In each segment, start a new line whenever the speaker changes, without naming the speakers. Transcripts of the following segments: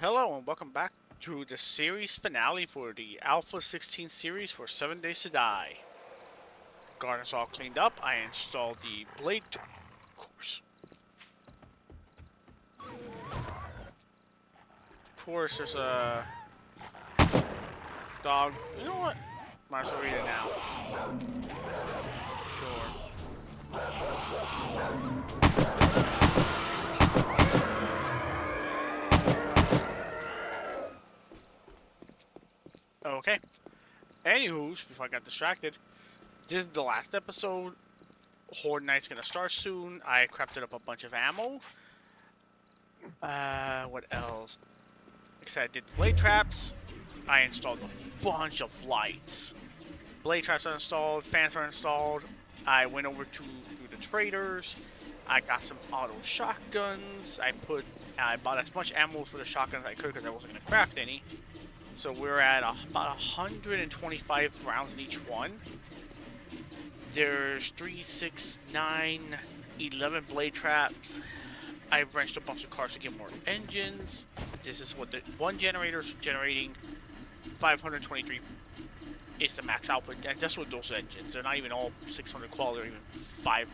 Hello and welcome back to the series finale for the Alpha 16 series for 7 Days to Die. Garden's all cleaned up. I installed the blade course. Of course, there's a dog. You know what? Might as well read it now. Sure. Okay. Anywho, before I got distracted, this is the last episode. Horde Night's gonna start soon. I crafted up a bunch of ammo. What else? Like I said, I did blade traps. I installed a bunch of lights. Blade traps are installed. Fans are installed. I went over to the traders. I got some auto shotguns. I bought as much ammo for the shotguns as I could because I wasn't gonna craft any. So we're at about 125 rounds in each one. There's 3, 6, 9, 11 blade traps. I've wrenched a bunch of cars to get more engines. This is what the one generator's generating 523 is the max output, and just with those engines. They're not even all 600 quality or even 500.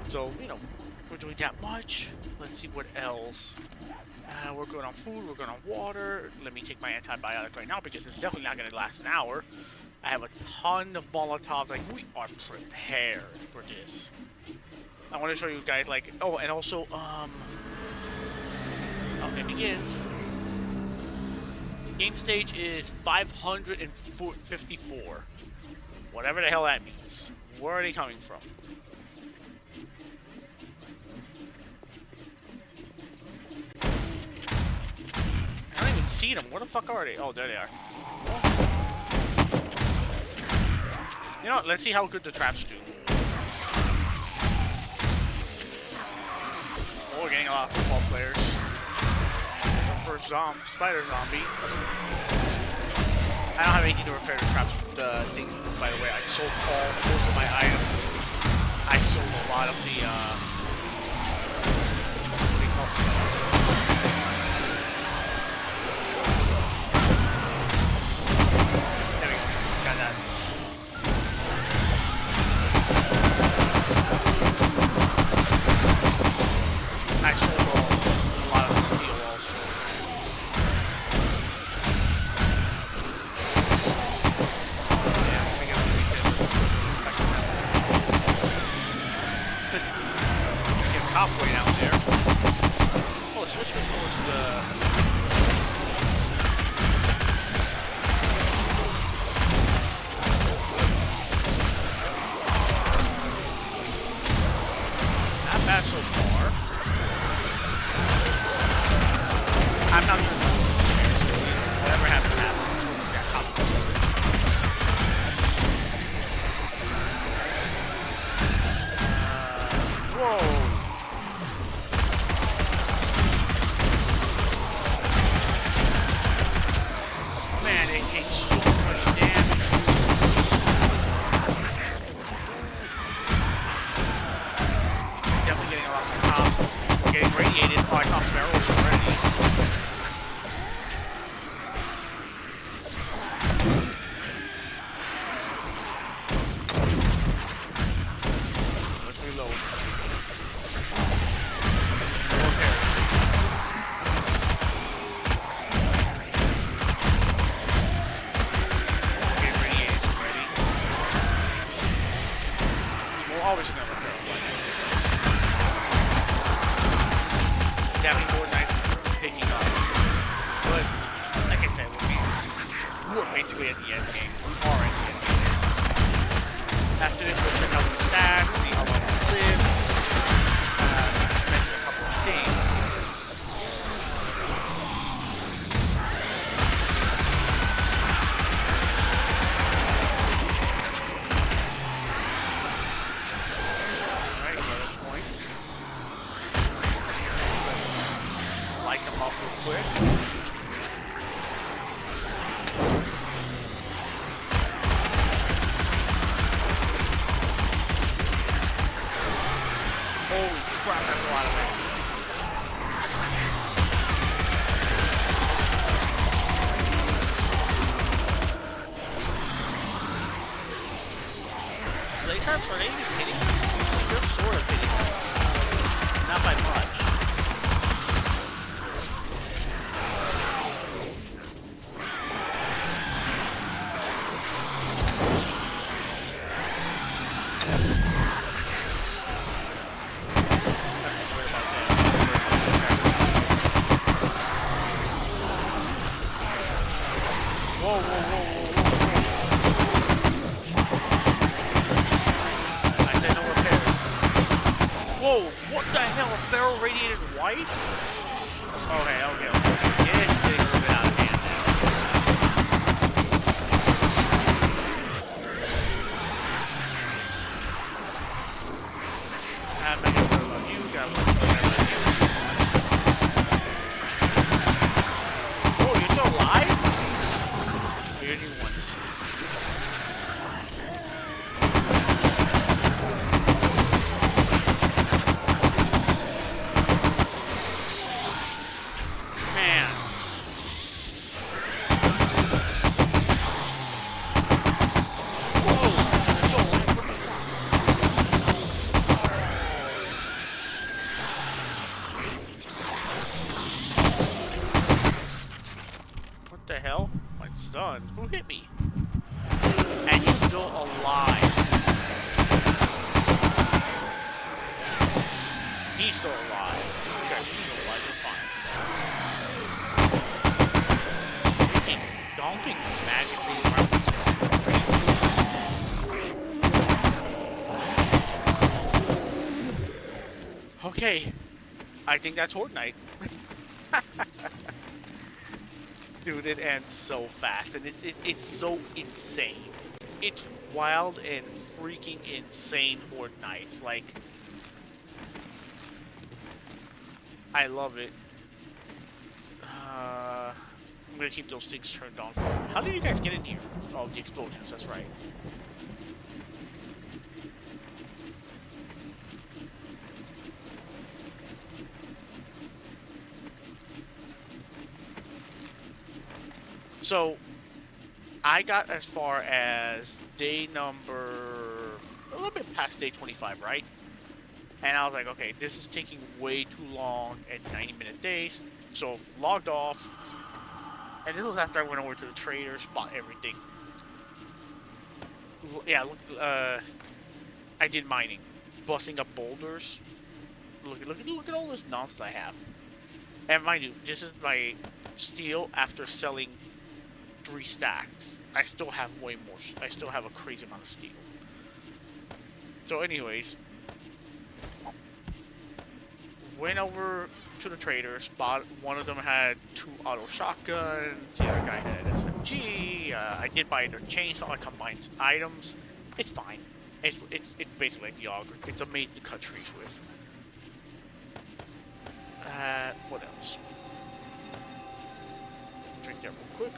So, we're doing that much. Let's see what else. We're good on food, we're good on water. Let me take my antibiotic right now because it's definitely not going to last an hour. I have a ton of Molotovs. Like, we are prepared for this. I want to show you guys, like, oh, and also, it begins. Game stage is 554. Whatever the hell that means. Where are they coming from? I don't even see them. Where the fuck are they? Oh, there they are. You know what? Let's see how good the traps do. Oh, we're getting a lot of football players. There's our first spider zombie. I don't have anything to repair the traps. The things, by the way, I sold most of my items. I sold a lot of the, what do you call it? There we go. Got that. I sold a lot of the steel also. Yeah, I think it was see a cop way down there. Oh, switch me towards the... Not bad so far. I'm not gonna know. Whatever happens, happens. That cop comes over. Whoa! Man, it takes so much damage. Definitely getting a lot more cops. We're getting radiated. Oh, I saw barrels already. After this, we'll check out the stats, see how long we live, mention a couple of things. Alright, bonus points. Let's light them up real quick. Holy crap, that's a lot of enemies. rocks, are they even hitting? They're sort of hitting. Not by much. Whoa, whoa, whoa, whoa, whoa. I did no repairs. Whoa, what the hell? A barrel radiated white? Okay, okay, okay. It's getting a little bit out of hand now. I'm not gonna worry about you, got a little bit about you. Oh, you're still alive? Oh, you're new ones. Man. What the hell? My son. Who hit me? And he's still alive. He's still alive. Okay, he's still alive. We're fine. Freaking donking magically around. Okay. I think that's Horde Night. Dude, it ends so fast, and it's so insane. It's wild and freaking insane Horde Nights. Like, I love it. I'm gonna keep those things turned on. How did you guys get in here? Oh, the explosions, that's right. So, I got as far as day number... a little bit past day 25, right? And I was like, okay, this is taking way too long at 90-minute days. So, logged off. And this was after I went over to the trader, spot everything. Yeah, look, I did mining. Busting up boulders. Look at all this nonsense I have. And mind you, this is my steel after selling 3 stacks. I still have way more. I still have a crazy amount of steel. So anyways, went over to the trader, spot one of them had 2 auto shotguns, the other guy had an SMG. I did buy their chainsaw. I combined items. It's fine. It's basically like the auger. It's amazing to cut trees with. What else? Drink that real quick.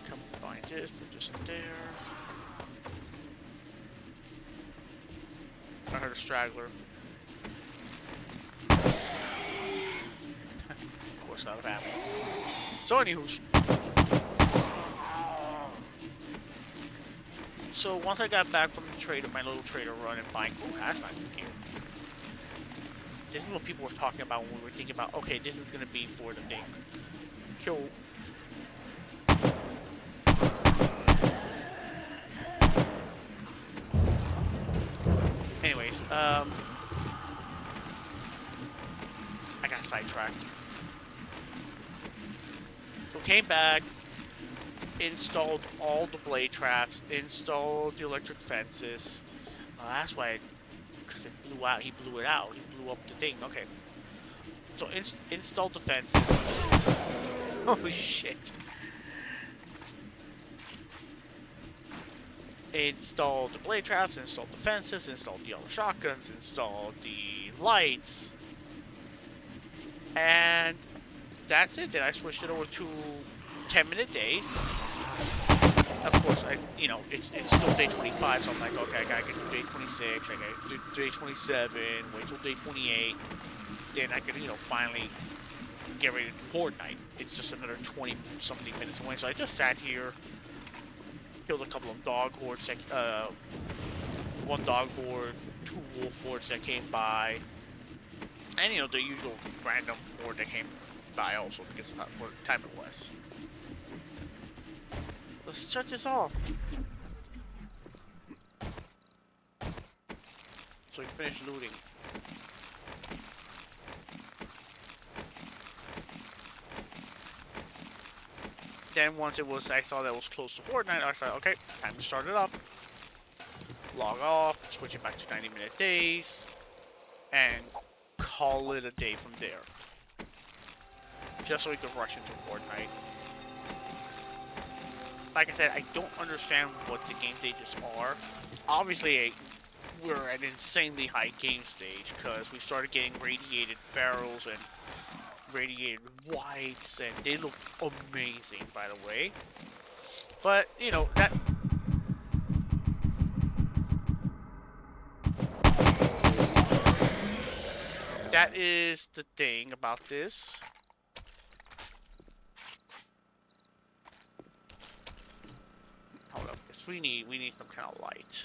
Combine this, put this in there. I heard a straggler. Of course, that would happen. So, anywho. So, once I got back from the trader, my little trader run and buying. Oh, that's not good gear. This is what people were talking about when we were thinking about, okay, this is going to be for the thing. Kill. Anyways, I got sidetracked. So came back, installed all the blade traps, installed the electric fences. That's why, because it blew out. He blew it out. He blew up the thing. Okay. So installed the fences. Holy shit. Installed the blade traps, installed the fences, installed the yellow shotguns, installed the lights. And that's it. Then I switched it over to 10-minute days. Of course, it's still day 25, so I'm like, okay, I gotta get to day 26, I gotta do day 27, wait till day 28, then I can, finally get ready to Horde Night. It's just another 20-something minutes away, so I just sat here Killed a couple of dog hordes that, one dog horde, 2 wolf hordes that came by. And, you know, the usual random horde that came by also because of what time it was. Let's start this off. So we finished looting. Then once I saw that it was close to Horde night, I said, okay, time to start it up. Log off, switch it back to 90-minute days, and call it a day from there. Just so we could rush into Horde night. Like I said, I don't understand what the game stages are. Obviously, we're at an insanely high game stage because we started getting radiated ferals and radiated whites, and they look amazing, by the way. But, you know, that is the thing about this. Hold up, yes, we need some kind of light.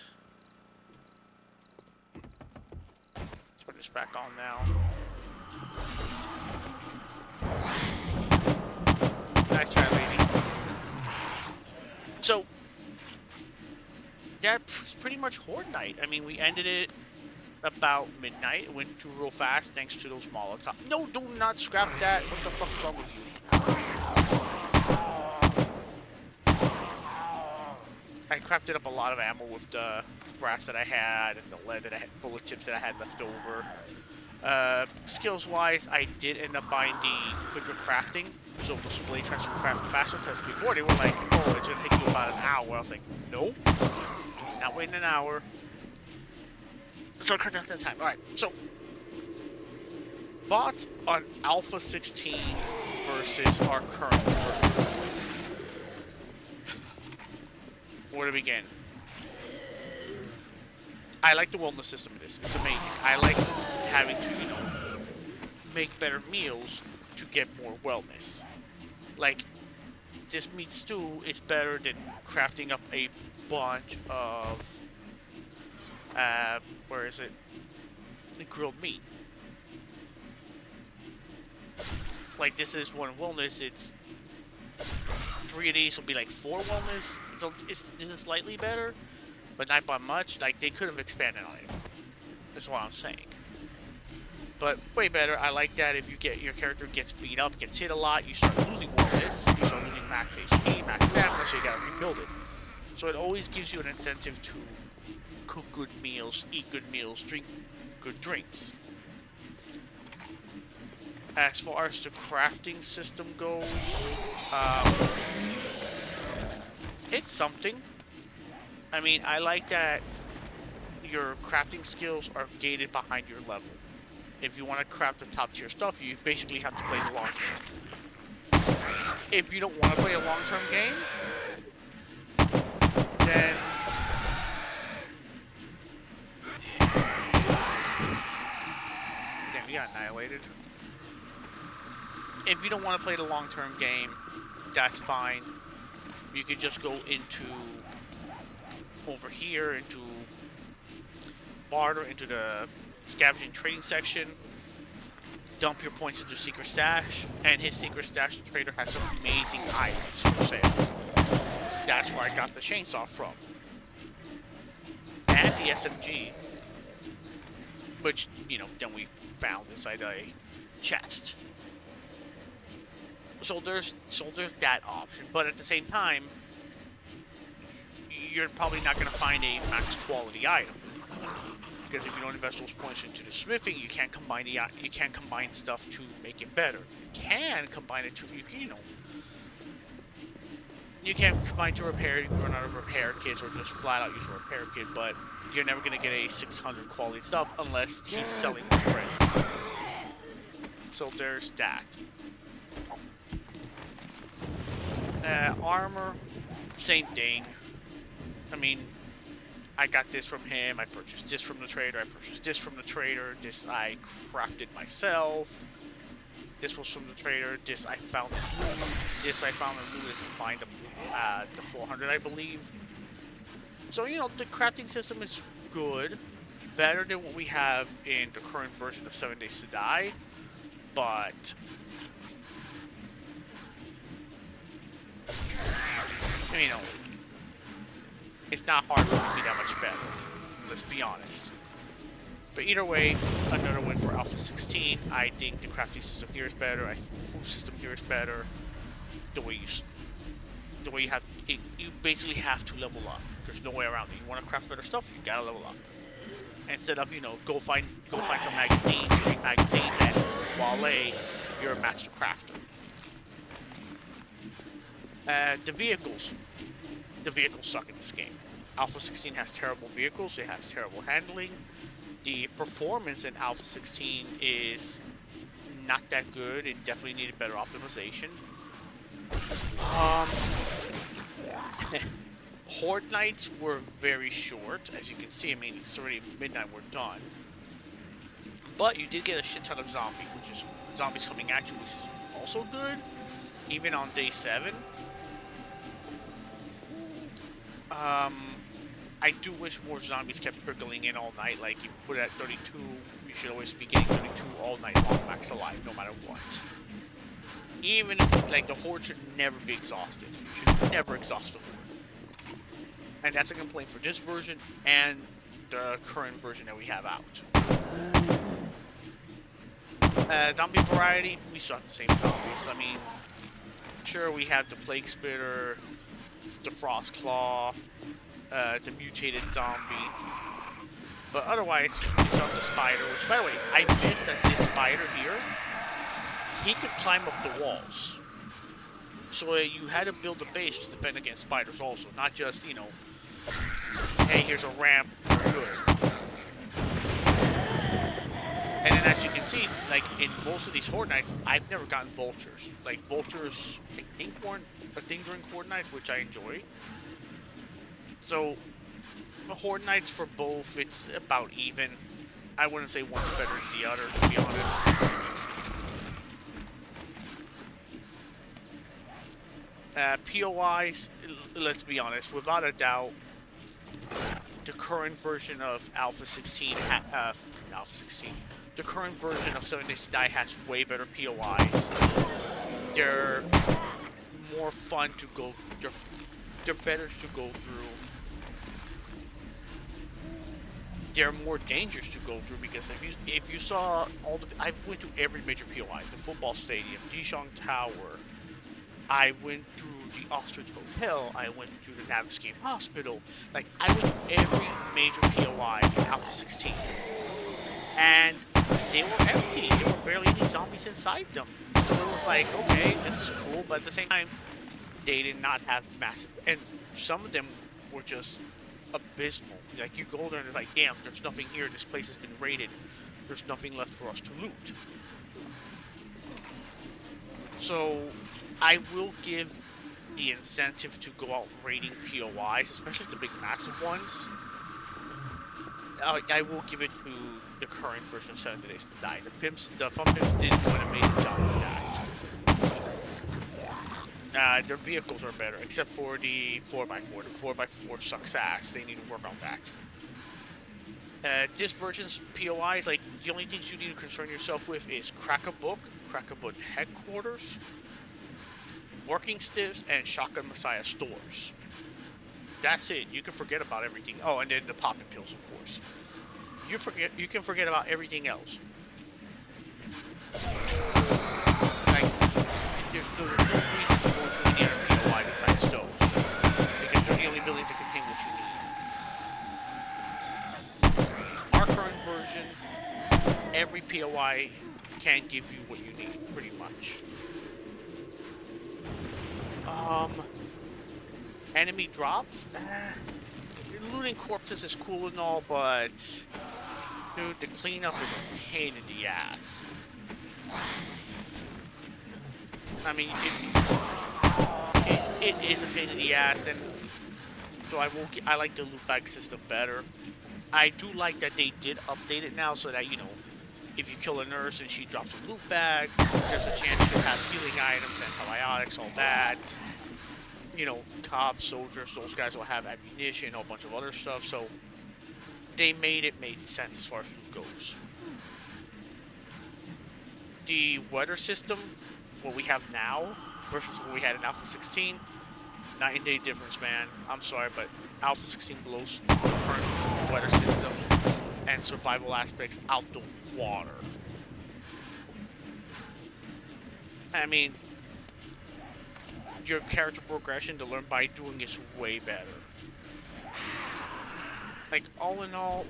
Let's put this back on now. Nice try, lady. So that's pretty much Horde night. I mean, we ended it about midnight. It went through real fast thanks to those Molotov. No, do not scrap that. What the fuck's wrong with you? I crafted up a lot of ammo with the brass that I had and the lead that I had, bullet tips that I had left over. Skills-wise, I did end up buying the quicker crafting, so the blade traps will craft faster, because before they were like, oh, it's going to take you about an hour. I was like, nope, not waiting an hour. So I cut down that time. Alright, so thoughts on Alpha 16 versus our current version. Where to begin? I like the wellness system of this. It's amazing. I like having to, you know, make better meals to get more wellness. Like, this meat stew is better than crafting up a bunch of, where is it? The grilled meat. Like, this is 1 wellness, it's 3 of these will be like 4 wellness. So it's slightly better, but not by much. Like, they could have expanded on it. That's what I'm saying. But way better. I like that if you get your character gets beat up, gets hit a lot, you start losing wellness, you start losing max HP, max stamina, so you gotta rebuild it. So it always gives you an incentive to cook good meals, eat good meals, drink good drinks. As far as the crafting system goes, it's something. I mean, I like that your crafting skills are gated behind your level. If you want to craft the top tier stuff, you basically have to play the long game. If you don't want to play a long-term game, then damn, we got annihilated. If you don't want to play the long-term game, that's fine. You could just go into over here, into barter, into the scavenging trading section, dump your points into secret stash, and his secret stash trader has some amazing items for sale. That's where I got the chainsaw from. And the SMG, which, you know, then we found inside a chest. So there's that option, but at the same time, you're probably not going to find a max quality item, because if you don't invest those points into the smithing, you can't combine stuff to make it better. You can combine it to you can combine to repair if you run out of repair kits, or just flat out use a repair kit, but you're never going to get a 600 quality stuff unless he's selling the bread. So there's that. Armor, same thing. I mean, I got this from him, I purchased this from the trader, I purchased this from the trader, this I crafted myself, this was from the trader, this I found in loot, this I found in loot and combined the 400, I believe. So, you know, the crafting system is good. Better than what we have in the current version of 7 Days to Die. But, you know, it's not hard for it to be that much better. Let's be honest. But either way, another win for Alpha 16. I think the crafting system here is better. I think the food system here is better. The way you have it, you basically have to level up. There's no way around it. You want to craft better stuff, you gotta level up. Instead of, you know, go find some magazines, read magazines, and voila, you're a master crafter. The vehicles suck in this game. Alpha 16 has terrible vehicles. It has terrible handling. The performance in Alpha 16 is not that good. It definitely needed better optimization. Horde nights were very short. As you can see, I mean, it's already midnight, we're done. But you did get a shit ton of zombies coming at you, which is also good, even on day 7. I do wish more zombies kept trickling in all night. Like, you put it at 32, you should always be getting 32 all night long, max alive, no matter what. Even if, like, the Horde should never be exhausted. You should never exhaust the Horde. And that's a complaint for this version and the current version that we have out. Zombie variety, we still have the same zombies. I mean, sure, we have the Plague Spitter, the Frost Claw, the mutated zombie. But otherwise, we still have the spider, which, by the way, I missed that this spider here, he could climb up the walls. So you had to build a base to defend against spiders also, not just, you know, hey, here's a ramp, good. And then as you can see, like, in most of these Horde nights, I've never gotten vultures. Like, vultures, I think, weren't a thing during Horde nights, which I enjoy. So, the Horde nights for both, it's about even. I wouldn't say one's better than the other, to be honest. POIs, let's be honest, without a doubt, the current version of Alpha 16, the current version of 7 Days to Die has way better POIs. They're more fun to go, they're better to go through. They're more dangerous to go through because if you saw all the, I went to every major POI, the football stadium, Dijon Tower, I went through the Ostrich Hotel, I went through the Naviscape Hospital, like, I went through every major POI in Alpha 16. And they were empty, there were barely any zombies inside them. So it was like, okay, this is cool, but at the same time, they did not have massive, and some of them were just abysmal. Like, you go there and they're like, damn, there's nothing here, this place has been raided, there's nothing left for us to loot. So, I will give the incentive to go out raiding POIs, especially the big massive ones. I will give it to the current version of 7 Days to Die. The Fun Pimps did do an amazing job of that. Their vehicles are better, except for the 4x4. The 4x4 sucks ass. They need to work on that. This version's POIs, like, the only things you need to concern yourself with is Crack a Book Headquarters, Working Stiffs, and Shotgun Messiah stores. That's it. You can forget about everything. Oh, and then the popping pills, of course. You can forget about everything else. Like, there's no reason to go to any other POI besides those, because they're the only buildings that contain what you need. Our current version, every POI can give you what you need, pretty much. Enemy drops? Looting corpses is cool and all, but dude, the cleanup is a pain in the ass. I mean, it is a pain in the ass, and so I like the loot bag system better. I do like that they did update it now, so that, you know, if you kill a nurse and she drops a loot bag, there's a chance to have healing items, antibiotics, all that. you know, cops, soldiers, those guys will have ammunition, a bunch of other stuff, so they made sense as far as food goes. The weather system, what we have now versus what we had in Alpha 16, night and day difference, man. I'm sorry, but Alpha 16 blows the current weather system and survival aspects out the water. I mean, your character progression to learn by doing is way better. Like, all in all,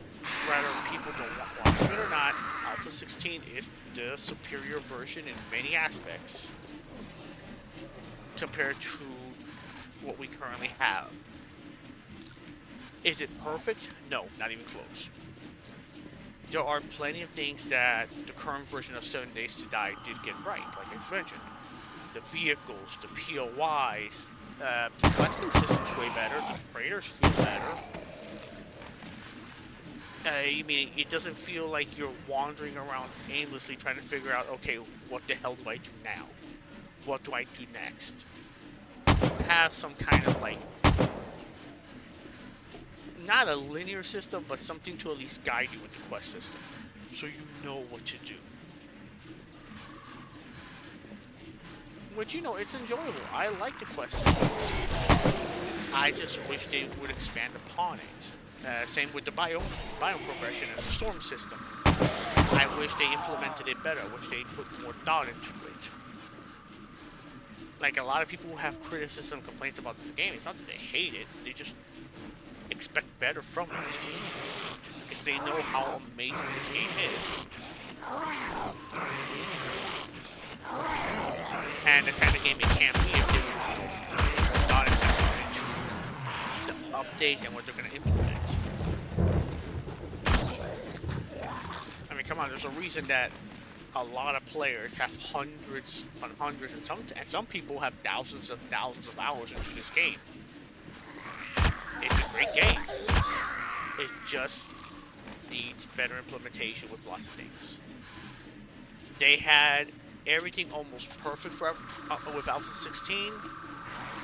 rather people don't watch it or not, Alpha 16 is the superior version in many aspects compared to what we currently have. Is it perfect? No, not even close. There are plenty of things that the current version of 7 Days to Die did get right, like I mentioned. The vehicles, the POIs, the questing system's way better, the traders feel better. I mean, it doesn't feel like you're wandering around aimlessly trying to figure out, okay, what the hell do I do now? What do I do next? Have some kind of, like, not a linear system, but something to at least guide you with the quest system, so you know what to do. Which, you know, it's enjoyable. I like the quest system. I just wish they would expand upon it. Same with the biome progression and the storm system. I wish they implemented it better. I wish they put more thought into it. Like, a lot of people who have criticism, complaints about this game, it's not that they hate it, they just expect better from it. Because they know how amazing this game is. And the kind of game it can be if they were not into the updates and what they're going to implement. I mean, come on, there's a reason that a lot of players have hundreds upon hundreds, and some people have thousands of hours into this game. It's a great game. It just needs better implementation with lots of things. They had everything almost perfect for with Alpha 16.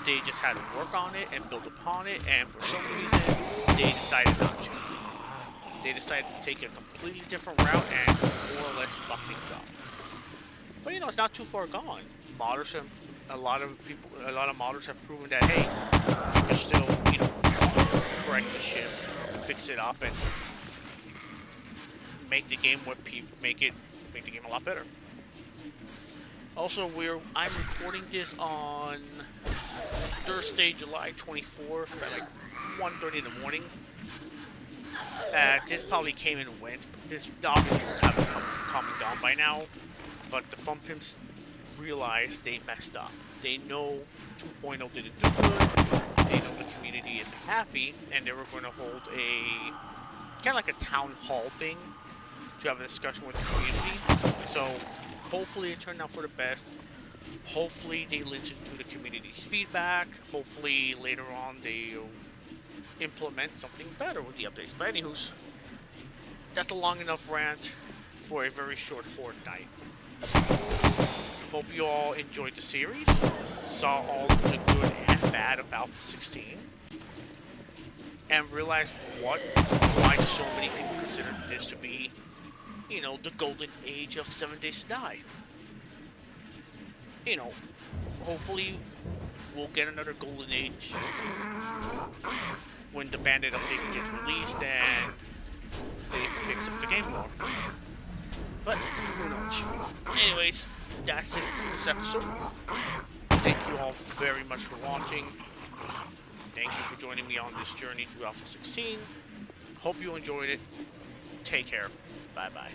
They just had to work on it and build upon it, and for some reason, they decided not to. They decided to take a completely different route and more or less fuck things up. But, you know, it's not too far gone. Modders have, a lot of modders have proven that, hey, you can still, you know, correct the ship, fix it up, and make the game what make the game a lot better. Also, I'm recording this on Thursday, July 24th at like 1:30 in the morning. This probably came and went. This obviously will have it calming down by now, but the Fun Pimps realized they messed up. They know 2.0 didn't do good. They know the community isn't happy, and they were going to hold a kind of like a town hall thing to have a discussion with the community. So hopefully it turned out for the best. Hopefully they listen to the community's feedback. Hopefully later on they'll implement something better with the updates. But anywho's, that's a long enough rant for a very short Horde night. Hope you all enjoyed the series, saw all the good and bad of Alpha 16, and realized why so many people consider this to be, you know, the golden age of 7 Days to Die. You know, hopefully we'll get another golden age when the Bandit update gets released and they fix up the game more. But who knows? Anyways, that's it for this episode. Thank you all very much for watching. Thank you for joining me on this journey through Alpha 16. Hope you enjoyed it. Take care. Bye-bye.